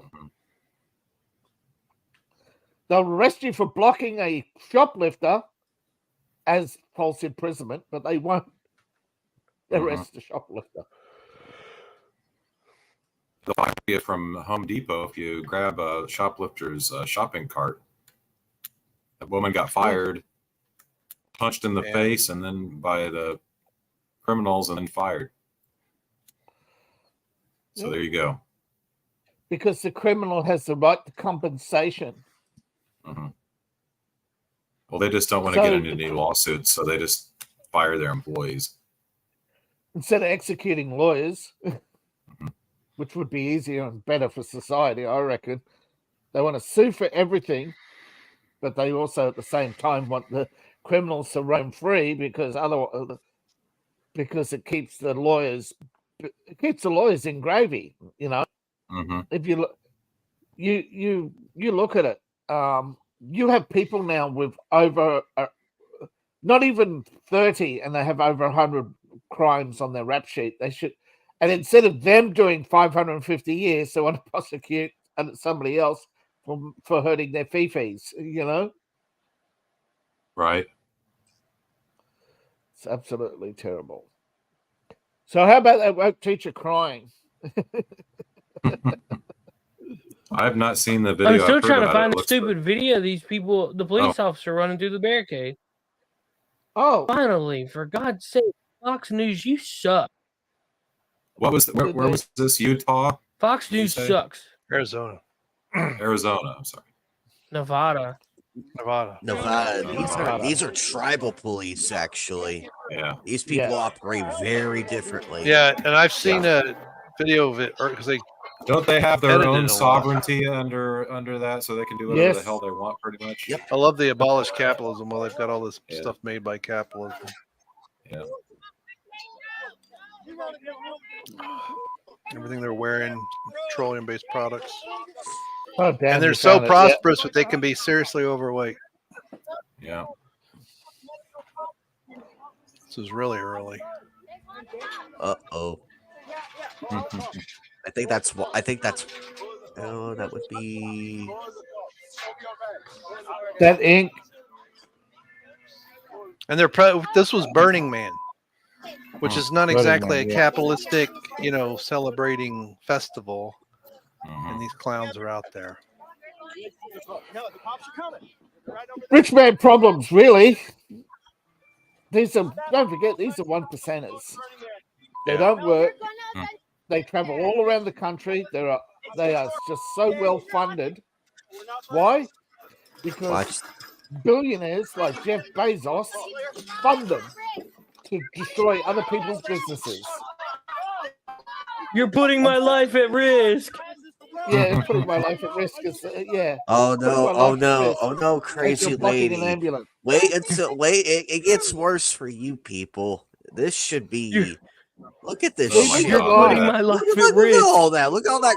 [SPEAKER 3] They'll arrest you for blocking a shoplifter as false imprisonment, but they won't arrest a shoplifter.
[SPEAKER 4] They'll fire you from Home Depot if you grab a shoplifter's shopping cart. That woman got fired, punched in the face, and then by the criminals, and then fired. So there you go.
[SPEAKER 3] Because the criminal has the right to compensation.
[SPEAKER 4] Well, they just don't want to get into any lawsuits, so they just fire their employees.
[SPEAKER 3] Instead of executing lawyers, which would be easier and better for society, I reckon. They want to sue for everything, but they also at the same time want the criminals to roam free because it keeps the lawyers in gravy, you know. If you look, you look at it, you have people now with over not even 30, and they have over 100 crimes on their rap sheet. They should, and instead of them doing 550 years, they want to prosecute somebody else for hurting their fifis, you know.
[SPEAKER 4] Right.
[SPEAKER 3] It's absolutely terrible. So how about that woke teacher crying?
[SPEAKER 4] I have not seen the video.
[SPEAKER 2] I'm still
[SPEAKER 4] I've heard
[SPEAKER 2] trying to
[SPEAKER 4] about it.
[SPEAKER 2] find
[SPEAKER 4] It
[SPEAKER 2] a
[SPEAKER 4] looks
[SPEAKER 2] stupid video of these people, the police officer running through the barricade.
[SPEAKER 3] Oh,
[SPEAKER 2] Finally, for God's sake, Fox News, you suck.
[SPEAKER 4] What was where was this? Utah?
[SPEAKER 2] Fox
[SPEAKER 4] Did you
[SPEAKER 2] News
[SPEAKER 4] say?
[SPEAKER 2] sucks.
[SPEAKER 7] Arizona,
[SPEAKER 4] Arizona. I'm sorry.
[SPEAKER 2] Nevada.
[SPEAKER 5] Nevada. These are tribal police, actually.
[SPEAKER 4] Yeah.
[SPEAKER 5] These people operate very differently.
[SPEAKER 7] yeah, and I've seen a video of it because they
[SPEAKER 4] Don't they have their
[SPEAKER 7] edited
[SPEAKER 4] own
[SPEAKER 7] a lot.
[SPEAKER 4] sovereignty under that, so they can do whatever the hell they want, pretty much?
[SPEAKER 5] Yep.
[SPEAKER 7] I love the abolish capitalism. Well, they've got all this stuff made by capitalism.
[SPEAKER 4] Yeah.
[SPEAKER 7] Everything they're wearing, petroleum-based products.
[SPEAKER 3] oh damn!
[SPEAKER 7] And they're
[SPEAKER 3] you
[SPEAKER 7] so
[SPEAKER 3] found it.
[SPEAKER 7] prosperous that they can be seriously overweight.
[SPEAKER 4] Yeah.
[SPEAKER 7] This is really early.
[SPEAKER 5] Uh-oh. I think that's what. Oh, that would be.
[SPEAKER 3] That ink.
[SPEAKER 7] And this was Burning Man, which is not
[SPEAKER 3] Burning
[SPEAKER 7] exactly
[SPEAKER 3] Man,
[SPEAKER 7] a capitalistic, celebrating festival.
[SPEAKER 4] Mhm.
[SPEAKER 7] And these clowns are out there.
[SPEAKER 3] Rich man problems, really. Don't forget, these are 1%ers. They don't work. They travel all around the country. They are just so well funded. Why? Because billionaires like Jeff Bezos fund them to destroy other people's businesses.
[SPEAKER 2] You're putting my life at risk.
[SPEAKER 3] Yeah, it's putting my life at risk. Yeah.
[SPEAKER 5] Oh no! Oh no! Oh no!
[SPEAKER 3] Like
[SPEAKER 5] Crazy
[SPEAKER 3] you're blocking an
[SPEAKER 5] lady!
[SPEAKER 3] ambulance.
[SPEAKER 5] Wait! It gets worse for you people. This should be. Look at this
[SPEAKER 4] Oh my
[SPEAKER 5] shit.
[SPEAKER 2] You're
[SPEAKER 4] God.
[SPEAKER 2] putting my life
[SPEAKER 5] Look
[SPEAKER 2] at
[SPEAKER 5] at
[SPEAKER 2] risk.
[SPEAKER 5] all that. Look at all that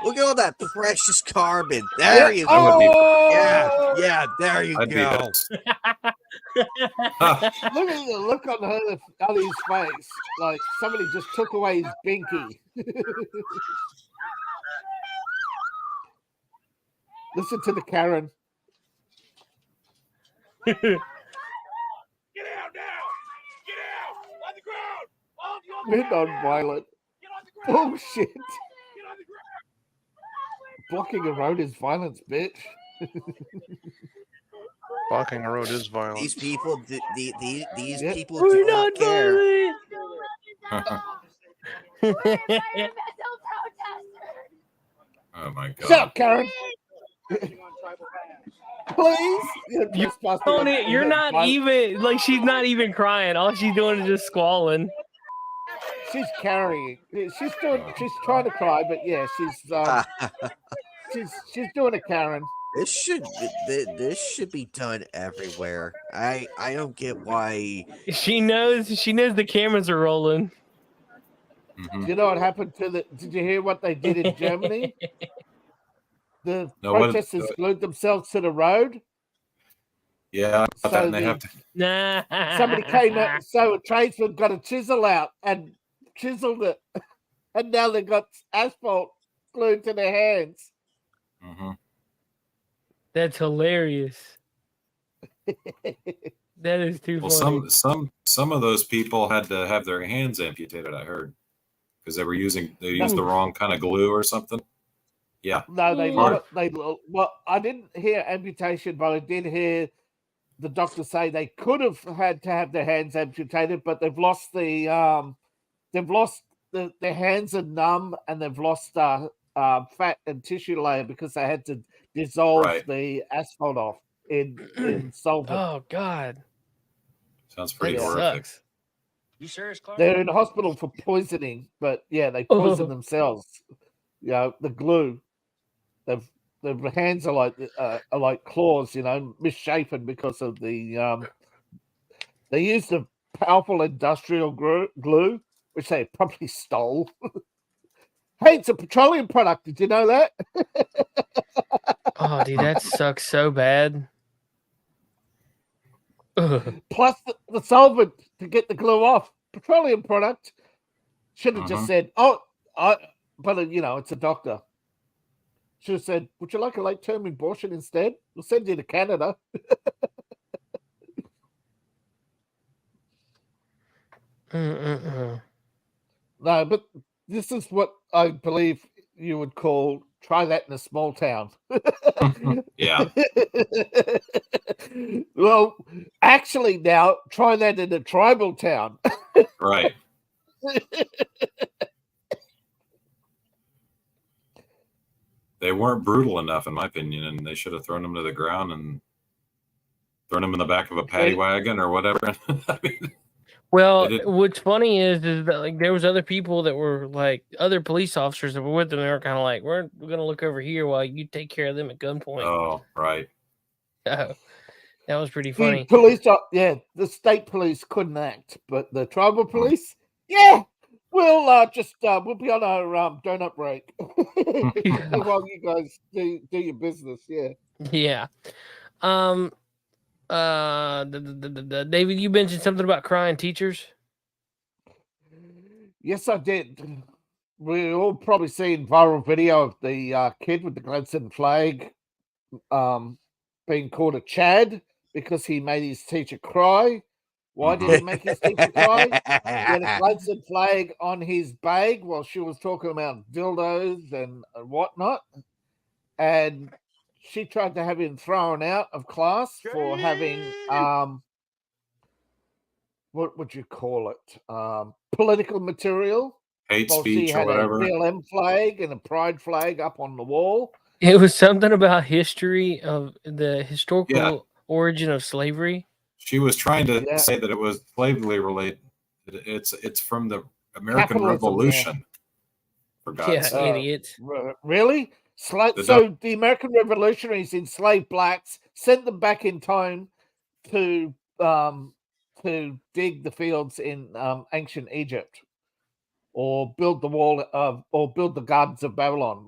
[SPEAKER 5] Look at all that precious carbon. There you
[SPEAKER 4] I would
[SPEAKER 5] go.
[SPEAKER 4] be.
[SPEAKER 5] Yeah. There you
[SPEAKER 4] I'd be
[SPEAKER 5] go.
[SPEAKER 4] pissed.
[SPEAKER 3] Look at the look on Ellie's face. Like somebody just took away his binky. Listen to the Karen.
[SPEAKER 8] Get out now! Get out! On the ground!
[SPEAKER 3] We're non-violent. Bullshit. Blocking a road is violence, bitch.
[SPEAKER 7] Blocking a road is violent.
[SPEAKER 5] These people, these
[SPEAKER 3] Yep.
[SPEAKER 5] people
[SPEAKER 2] We're
[SPEAKER 5] do
[SPEAKER 2] not
[SPEAKER 5] not care.
[SPEAKER 2] violent.
[SPEAKER 4] Oh my God.
[SPEAKER 3] Shut up, Karen. Please.
[SPEAKER 2] You're not even like she's not even crying. All she's doing is just squalling.
[SPEAKER 3] She's carrying. She's trying to cry, but yeah, she's doing a Karen.
[SPEAKER 5] This should be done everywhere. I don't get why.
[SPEAKER 2] She knows the cameras are rolling.
[SPEAKER 4] Mhm.
[SPEAKER 3] You know what happened to did you hear what they did in Germany? The
[SPEAKER 4] No,
[SPEAKER 3] protesters glued themselves to the road.
[SPEAKER 4] Yeah,
[SPEAKER 3] So
[SPEAKER 4] and they have to.
[SPEAKER 2] Nah.
[SPEAKER 3] Somebody came out, so a tradesman got a chisel out and chiseled it, and now they got asphalt glued to their hands.
[SPEAKER 4] Mm-hmm.
[SPEAKER 2] That's hilarious. That is too
[SPEAKER 4] Well,
[SPEAKER 2] funny.
[SPEAKER 4] some of those people had to have their hands amputated. I heard because they used the wrong kind of glue or something. Yeah.
[SPEAKER 3] No, well, I didn't hear amputation, but I did hear the doctor say they could have had to have their hands amputated, but they've lost their hands are numb and they've lost fat and tissue layer because they had to dissolve the asphalt off in solvent.
[SPEAKER 2] Oh God.
[SPEAKER 4] Sounds pretty
[SPEAKER 2] That
[SPEAKER 4] horrific.
[SPEAKER 2] sucks.
[SPEAKER 8] You serious, Clark?
[SPEAKER 3] They're in hospital for poisoning, but yeah, they poison themselves. You know, the glue. Their hands are like claws, misshapen because of the they used a powerful industrial glue, which they probably stole. Hey, it's a petroleum product. Did you know that?
[SPEAKER 2] Oh, dude, that sucks so bad. Ugh.
[SPEAKER 3] Plus the solvent to get the glue off. Petroleum product. Should have just said, but it's a doctor. Should have said, would you like a late-term abortion instead? We'll send you to Canada.
[SPEAKER 2] Mm-mm-mm.
[SPEAKER 3] No, but this is what I believe you would call try that in a small town.
[SPEAKER 4] Yeah.
[SPEAKER 3] Well, actually, now try that in a tribal town.
[SPEAKER 4] Right. They weren't brutal enough, in my opinion, and they should have thrown him to the ground and thrown him in the back of a paddy wagon or whatever. I mean,
[SPEAKER 2] Well,
[SPEAKER 4] they didn't-
[SPEAKER 2] what's funny is that like there was other people that were like other police officers that were with them. They were kind of like, we're gonna look over here while you take care of them at gunpoint.
[SPEAKER 4] oh, right.
[SPEAKER 2] That was pretty
[SPEAKER 3] The
[SPEAKER 2] funny.
[SPEAKER 3] police, the state police couldn't act, but the tribal police, yeah, we'll we'll be on our donut break while you guys do your business. Yeah.
[SPEAKER 2] Yeah. David, you mentioned something about crying teachers.
[SPEAKER 3] Yes, I did. We all probably seen viral video of the kid with the Gladstone flag being called a Chad because he made his teacher cry. Why did he make his teacher cry? He had a Gladstone flag on his bag while she was talking about dildos and whatnot. And she tried to have him thrown out of class for having what would you call it? Political material.
[SPEAKER 4] Hate
[SPEAKER 3] Well, she
[SPEAKER 4] speech or
[SPEAKER 3] had
[SPEAKER 4] whatever.
[SPEAKER 3] a BLM flag and a pride flag up on the wall.
[SPEAKER 2] It was something about history of the historical origin of slavery.
[SPEAKER 4] She was trying to say that it was slavery related. It's from the American
[SPEAKER 3] Capitalism,
[SPEAKER 4] Revolution. For God's sake.
[SPEAKER 2] Idiots.
[SPEAKER 3] Really? So the American revolutionaries enslaved blacks, sent them back in time to dig the fields in ancient Egypt, or build the wall or build the gardens of Babylon.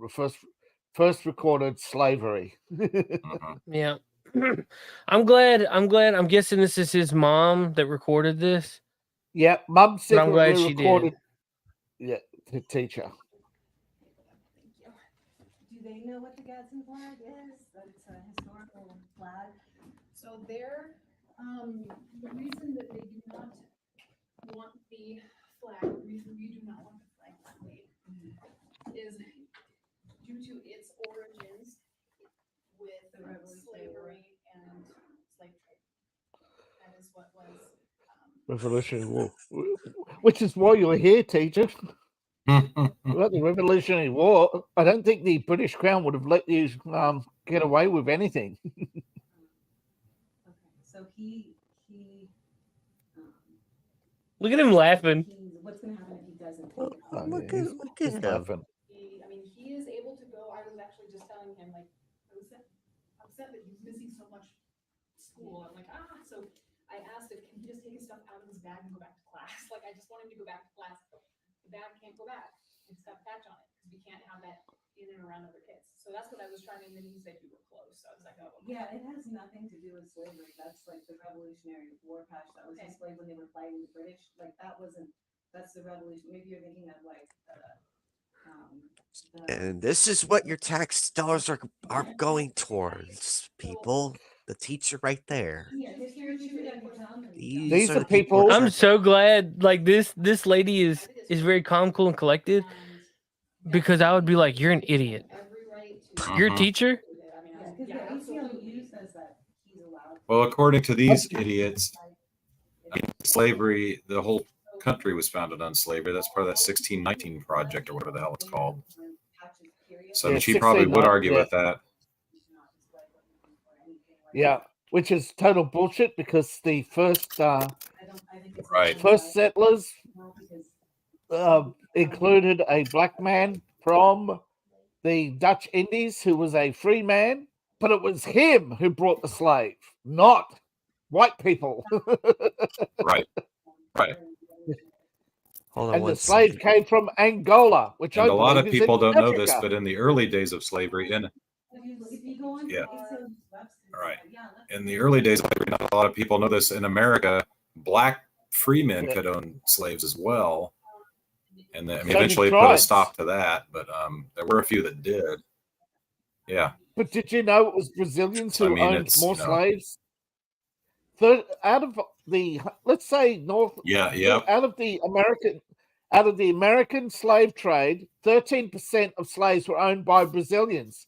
[SPEAKER 3] First recorded slavery.
[SPEAKER 2] Yeah. I'm glad. I'm guessing this is his mom that recorded this.
[SPEAKER 3] Yeah, mom
[SPEAKER 2] But I'm glad
[SPEAKER 3] secretly
[SPEAKER 2] she
[SPEAKER 3] recorded.
[SPEAKER 2] did.
[SPEAKER 3] Yeah, the teacher.
[SPEAKER 9] Do they know what the Gadsden flag is? That it's a historical flag.
[SPEAKER 10] So they're the reason that they do not want the flag, the reason we do not want the flag displayed is due to its origins with slavery and slave trade. That is what was
[SPEAKER 3] Revolutionary War, which is why you're here, teacher. About the Revolutionary War, I don't think the British Crown would have let you get away with anything.
[SPEAKER 9] Okay, so he
[SPEAKER 2] Look at him laughing.
[SPEAKER 9] what's going to happen if he doesn't take it?
[SPEAKER 5] Look at him.
[SPEAKER 3] Laughing.
[SPEAKER 10] he is able to go. I was actually just telling him, like, I was upset that he's missing so much school. I'm like, so I asked if can he just take his stuff out of his bag and go back to class? Like, I just want him to go back to class. The bag can't go back. It's got a patch on it because we can't have that in and around other kids. So that's what I was trying to, and then he said you were close. So I was like, oh, okay.
[SPEAKER 9] Yeah, it has nothing to do with slavery. That's like the Revolutionary War patch that was displayed when they were fighting the British. Like that's the revolution. Maybe you're thinking of like
[SPEAKER 5] And this is what your tax dollars are going towards, people. The teacher right there.
[SPEAKER 3] These are people.
[SPEAKER 2] I'm so glad. Like this lady is very calm, cool, and collected. Because I would be like, "You're an idiot. You're a teacher."
[SPEAKER 4] Well, according to these idiots, slavery, the whole country was founded on slavery. That's part of that 1619 project or whatever the hell it's called. So
[SPEAKER 3] Yeah,
[SPEAKER 4] she probably would argue
[SPEAKER 3] yeah.
[SPEAKER 4] with that.
[SPEAKER 3] Yeah, which is total bullshit because the first settlers included a black man from the Dutch Indies who was a free man, but it was him who brought the slave, not white people.
[SPEAKER 4] Right.
[SPEAKER 5] Hold on
[SPEAKER 3] And
[SPEAKER 5] one
[SPEAKER 3] the slave
[SPEAKER 5] second.
[SPEAKER 3] came from Angola, which
[SPEAKER 4] And
[SPEAKER 3] I
[SPEAKER 4] a lot of
[SPEAKER 3] believe is
[SPEAKER 4] people
[SPEAKER 3] in
[SPEAKER 4] don't know this,
[SPEAKER 3] Africa.
[SPEAKER 4] but in the early days of slavery, yeah. Right. In the early days of slavery, not a lot of people know this. In America, black free men could own slaves as well. And then,
[SPEAKER 3] So did
[SPEAKER 4] eventually put a
[SPEAKER 3] tribes.
[SPEAKER 4] stop to that, but there were a few that did. Yeah.
[SPEAKER 3] But did you know it was Brazilians
[SPEAKER 4] So, I
[SPEAKER 3] who
[SPEAKER 4] mean,
[SPEAKER 3] owned
[SPEAKER 4] it's,
[SPEAKER 3] more
[SPEAKER 4] you know-
[SPEAKER 3] slaves? Out of let's say out of the American slave trade, 13% of slaves were owned by Brazilians,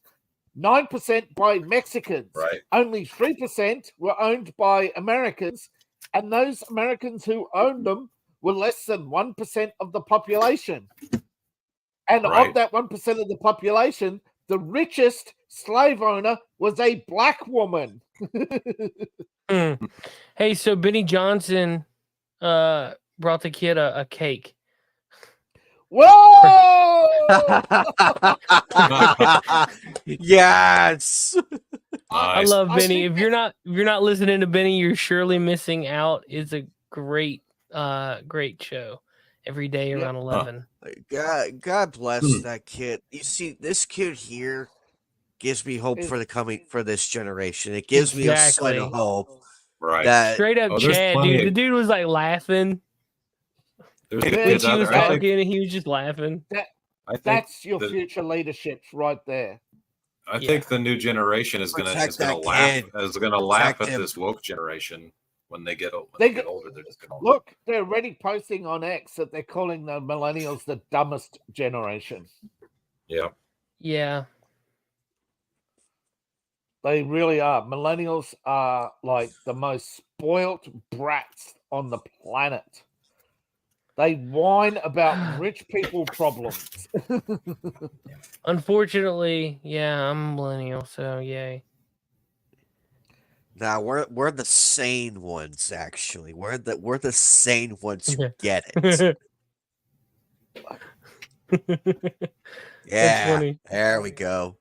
[SPEAKER 3] 9% by Mexicans,
[SPEAKER 4] Right.
[SPEAKER 3] only 3% were owned by Americans, and those Americans who owned them were less than 1% of the population. And of that 1% of the population, the richest slave owner was a black woman.
[SPEAKER 2] Hey, so Benny Johnson brought the kid a cake.
[SPEAKER 3] Whoa!
[SPEAKER 5] Yes.
[SPEAKER 2] I love Benny. If you're not listening to Benny, you're surely missing out. It's a great show every day around 11.
[SPEAKER 5] God bless that kid. You see, this kid here gives me hope for this generation. It gives me a sign of hope.
[SPEAKER 4] Right.
[SPEAKER 5] That,
[SPEAKER 2] straight up Chad, dude. The dude was like laughing.
[SPEAKER 4] There's
[SPEAKER 2] when she was talking, and he was just laughing.
[SPEAKER 3] That's your future leadership right there.
[SPEAKER 4] I think the new generation is gonna laugh at this woke generation when they get older. They're just gonna
[SPEAKER 3] look. They're already posting on X that they're calling the millennials the dumbest generation.
[SPEAKER 4] Yeah.
[SPEAKER 2] Yeah.
[SPEAKER 3] They really are. Millennials are like the most spoilt brats on the planet. They whine about rich people problems.
[SPEAKER 2] Unfortunately, yeah, I'm a millennial, so yay.
[SPEAKER 5] Now we're the sane ones. Actually, we're the sane ones who get it.
[SPEAKER 2] That's funny.
[SPEAKER 5] There we go.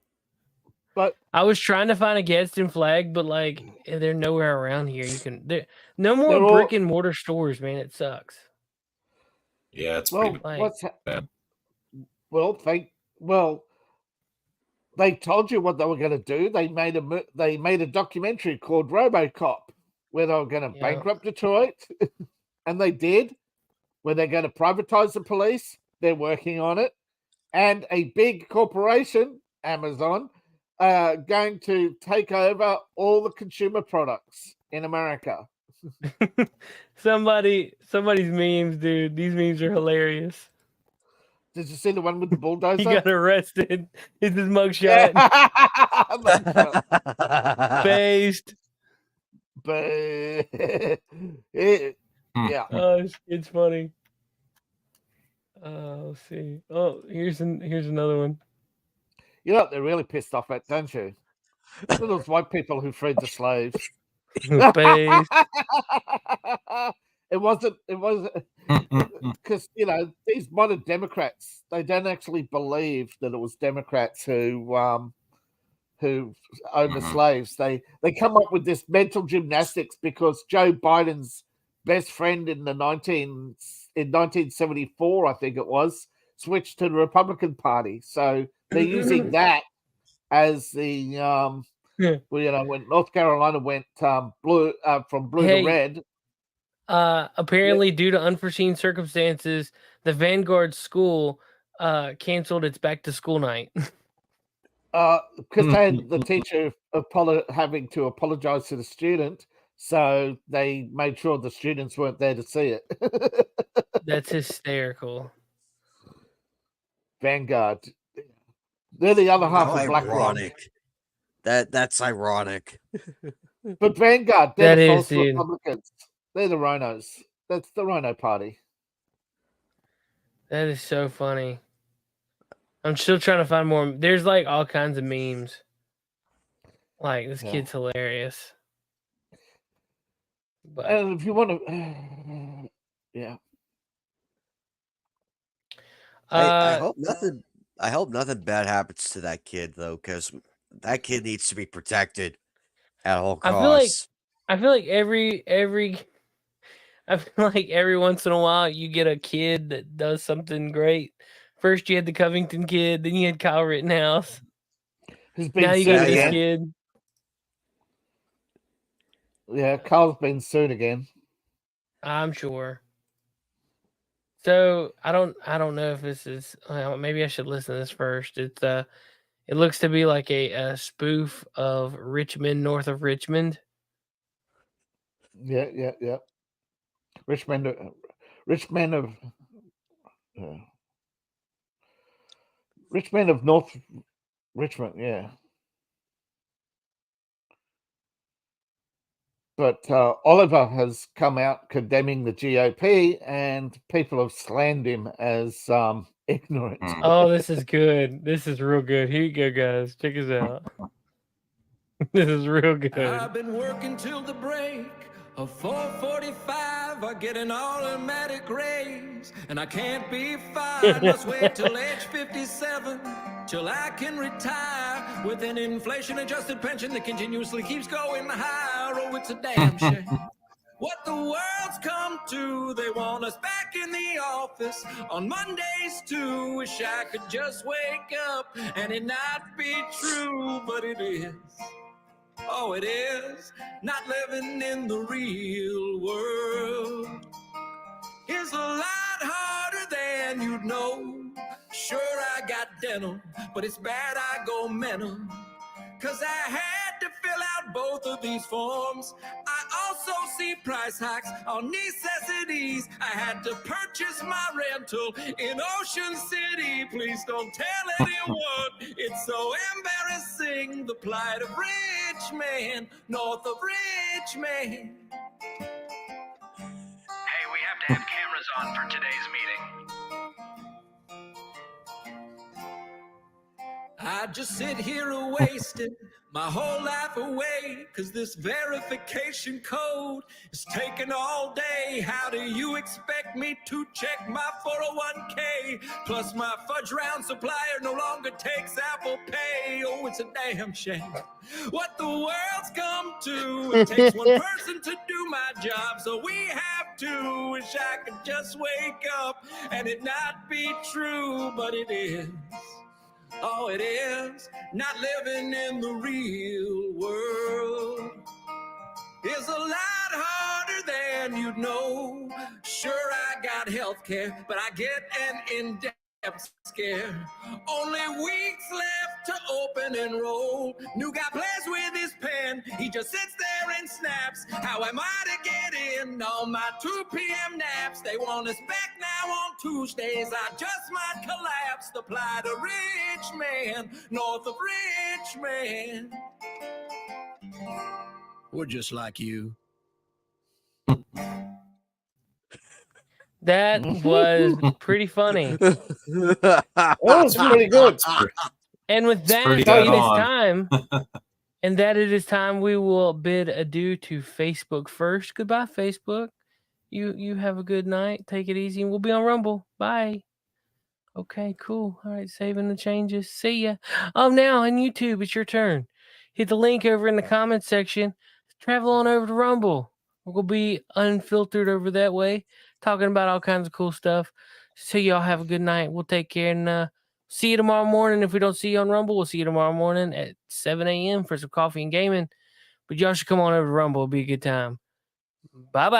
[SPEAKER 3] But
[SPEAKER 2] I was trying to find a Gadsden flag, but like they're nowhere around here. No more brick and mortar stores, man. It sucks.
[SPEAKER 4] Yeah, it's pretty bad.
[SPEAKER 3] They told you what they were going to do. They made a documentary called RoboCop, where they were going to bankrupt Detroit, and they did. Where they're going to privatize the police, they're working on it, and a big corporation, Amazon, going to take over all the consumer products in America.
[SPEAKER 2] Somebody's memes, dude. These memes are hilarious.
[SPEAKER 3] Did you see the one with the bulldozer?
[SPEAKER 2] He got arrested. It's his mugshot. Based.
[SPEAKER 3] Yeah.
[SPEAKER 2] Oh, it's funny. Let's see. Oh, here's another one.
[SPEAKER 3] You know what they're really pissed off at, don't you? Those white people who freed the slaves. It wasn't because these modern Democrats, they don't actually believe that it was Democrats who owned the slaves. They come up with this mental gymnastics because Joe Biden's best friend in 1974, I think it was, switched to the Republican Party. So they're using that as the when North Carolina went blue from blue to red.
[SPEAKER 2] Apparently, due to unforeseen circumstances, the Vanguard school canceled its back to school night.
[SPEAKER 3] Because they had the teacher having to apologize to the student, so they made sure the students weren't there to see it.
[SPEAKER 2] That's hysterical.
[SPEAKER 3] Vanguard. They're the other half of BlackRock.
[SPEAKER 5] That's ironic.
[SPEAKER 3] But Vanguard, they're the false Republicans. They're the Rhinos. That's the Rhino Party.
[SPEAKER 2] That is so funny. I'm still trying to find more. There's like all kinds of memes. Like this kid's hilarious. But
[SPEAKER 3] and if you want to,
[SPEAKER 5] I hope nothing. I hope nothing bad happens to that kid though, because that kid needs to be protected at all costs.
[SPEAKER 2] I feel like every once in a while you get a kid that does something great. First you had the Covington kid, then you had Kyle Rittenhouse. Now you got this kid.
[SPEAKER 3] Yeah, Kyle's been sued again.
[SPEAKER 2] I'm sure. So I don't know if this is. Maybe I should listen to this first. It looks to be like a spoof of Richmond, north of Richmond.
[SPEAKER 3] Yeah. Rich men of North Richmond, yeah. But Oliver has come out condemning the GOP, and people have slammed him as ignorant.
[SPEAKER 2] Oh, this is good. This is real good. Here you go, guys. Check us out. This is real good.
[SPEAKER 11] I've been working till the break of 4:45. I get an automatic raise, and I can't be fired. Must wait till age 57 till I can retire with an inflation-adjusted pension that continuously keeps going higher. Oh, it's a damn shame what the world's come to. They want us back in the office on Mondays too. Wish I could just wake up and it not be true, but it is. Oh, it is not living in the real world. It's a lot harder than you'd know. Sure, I got dental, but it's bad I go mental. 'Cause I had to fill out both of these forms. I also see price hikes on necessities. I had to purchase my rental in Ocean City. Please don't tell anyone. It's so embarrassing, the plight of rich man, north of Richmond.
[SPEAKER 12] Hey, we have to have cameras on for today's meeting.
[SPEAKER 11] I just sit here wasting my whole life away, 'cause this verification code is taking all day. How do you expect me to check my 401k? Plus my fudge round supplier no longer takes Apple Pay. Oh, it's a damn shame what the world's come to. It takes one person to do my job, so we have to. Wish I could just wake up and it not be true, but it is. Oh, it is not living in the real world. It's a lot harder than you'd know. Sure, I got health care, but I get an in-depth scare. Only weeks left to open enroll. New guy plays with his pen. He just sits there and snaps. How am I to get in on my 2 p.m. naps? They want us back now on Tuesdays. I just might collapse. The plight of rich man, north of Richmond. We're just like you.
[SPEAKER 2] That was pretty funny.
[SPEAKER 3] That was pretty good.
[SPEAKER 2] And with that, it is time. And that it is time, we will bid adieu to Facebook first. Goodbye, Facebook. You have a good night. Take it easy, and we'll be on Rumble. Bye. Okay, cool. All right, saving the changes. See ya. Oh, now on YouTube, it's your turn. Hit the link over in the comments section. Travel on over to Rumble. We're going to be unfiltered over that way, talking about all kinds of cool stuff. So y'all have a good night. We'll take care, and see you tomorrow morning. If we don't see you on Rumble, we'll see you tomorrow morning at 7 a.m. for some coffee and gaming. But y'all should come on over to Rumble. It'll be a good time. Bye-bye.